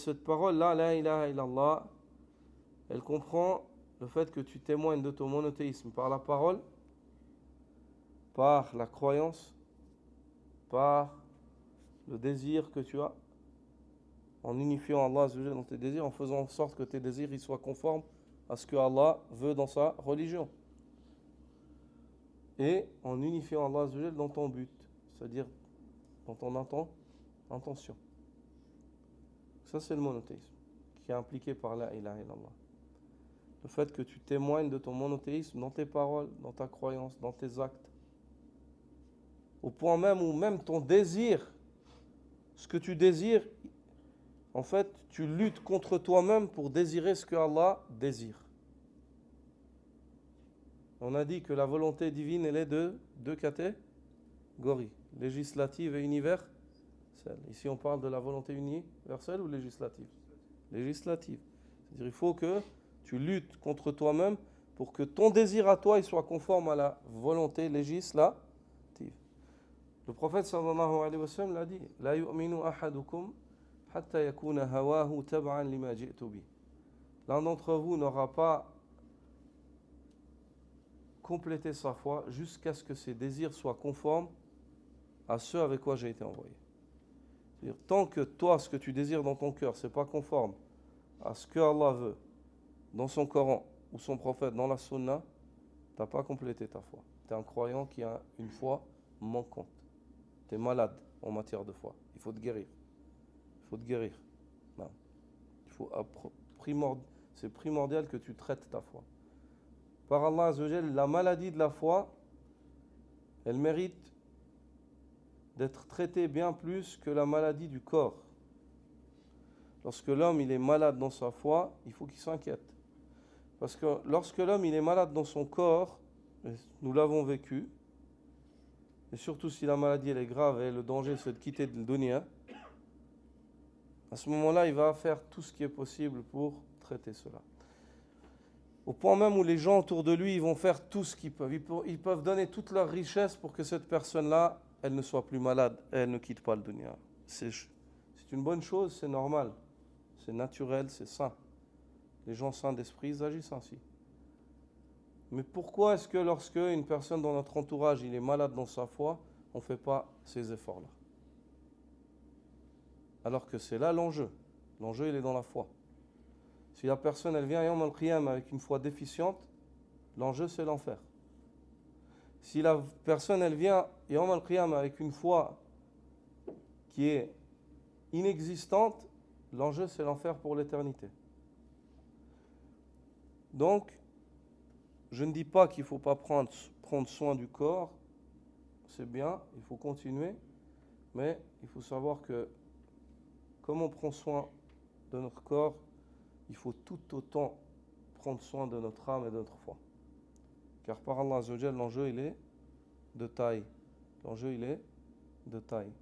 cette parole-là, la ilaha illallah, elle comprend le fait que tu témoignes de ton monothéisme par la parole, par la croyance, par le désir que tu as, en unifiant Allah Azza wa Jalla dans tes désirs, en faisant en sorte que tes désirs ils soient conformes à ce que Allah veut dans sa religion. Et en unifiant Allah Azza wa Jalla dans ton but, c'est-à-dire dans ton intention. Ça, c'est le monothéisme qui est impliqué par la ilaha illallah. Le fait que tu témoignes de ton monothéisme dans tes paroles, dans ta croyance, dans tes actes. Au point même où même ton désir, ce que tu désires, en fait, tu luttes contre toi-même pour désirer ce que Allah désire. On a dit que la volonté divine, elle est de deux catégories, législative et universelle. Ici, on parle de la volonté universelle ou législative? Législative. C'est-à-dire, il faut que tu luttes contre toi-même pour que ton désir à toi il soit conforme à la volonté législative. Le prophète sallallahu alayhi wa sallam l'a dit, la yu'minu ahadukum hatta yakuna hawahu tab'an lima ji'tu bi. L'un d'entre vous n'aura pas complété sa foi jusqu'à ce que ses désirs soient conformes à ceux avec quoi j'ai été envoyé. C'est-à-dire, tant que toi, ce que tu désires dans ton cœur, c'est pas conforme à ce que Allah veut dans son Coran ou son prophète dans la Sunna, tu n'as pas complété ta foi. Tu es un croyant qui a une foi manquante. Tu es malade en matière de foi. Il faut te guérir. Il faut te guérir. Non. C'est primordial que tu traites ta foi. Par Allah Azza wa Jalla, la maladie de la foi, elle mérite d'être traitée bien plus que la maladie du corps. Lorsque l'homme il est malade dans sa foi, il faut qu'il s'inquiète. Parce que lorsque l'homme il est malade dans son corps, nous l'avons vécu, et surtout si la maladie elle est grave et le danger c'est de quitter le dunya, à ce moment-là il va faire tout ce qui est possible pour traiter cela. Au point même où les gens autour de lui ils vont faire tout ce qu'ils peuvent. Ils peuvent donner toute leur richesse pour que cette personne-là, elle ne soit plus malade, elle ne quitte pas le dunya. C'est une bonne chose, c'est normal, c'est naturel, c'est sain. Les gens sains d'esprit, ils agissent ainsi. Mais pourquoi est-ce que lorsque une personne dans notre entourage, il est malade dans sa foi, on ne fait pas ces efforts-là? Alors que c'est là l'enjeu. L'enjeu, il est dans la foi. Si la personne, elle vient Yawm al-Qiyam avec une foi déficiente, l'enjeu, c'est l'enfer. Si la personne, elle vient Yawm al-Qiyam avec une foi qui est inexistante, l'enjeu, c'est l'enfer pour l'éternité. Donc, je ne dis pas qu'il ne faut pas prendre soin du corps, c'est bien, il faut continuer, mais il faut savoir que comme on prend soin de notre corps, il faut tout autant prendre soin de notre âme et de notre foi. Car par Allah Azza wa Jalla, l'enjeu il est de taille. L'enjeu il est de taille.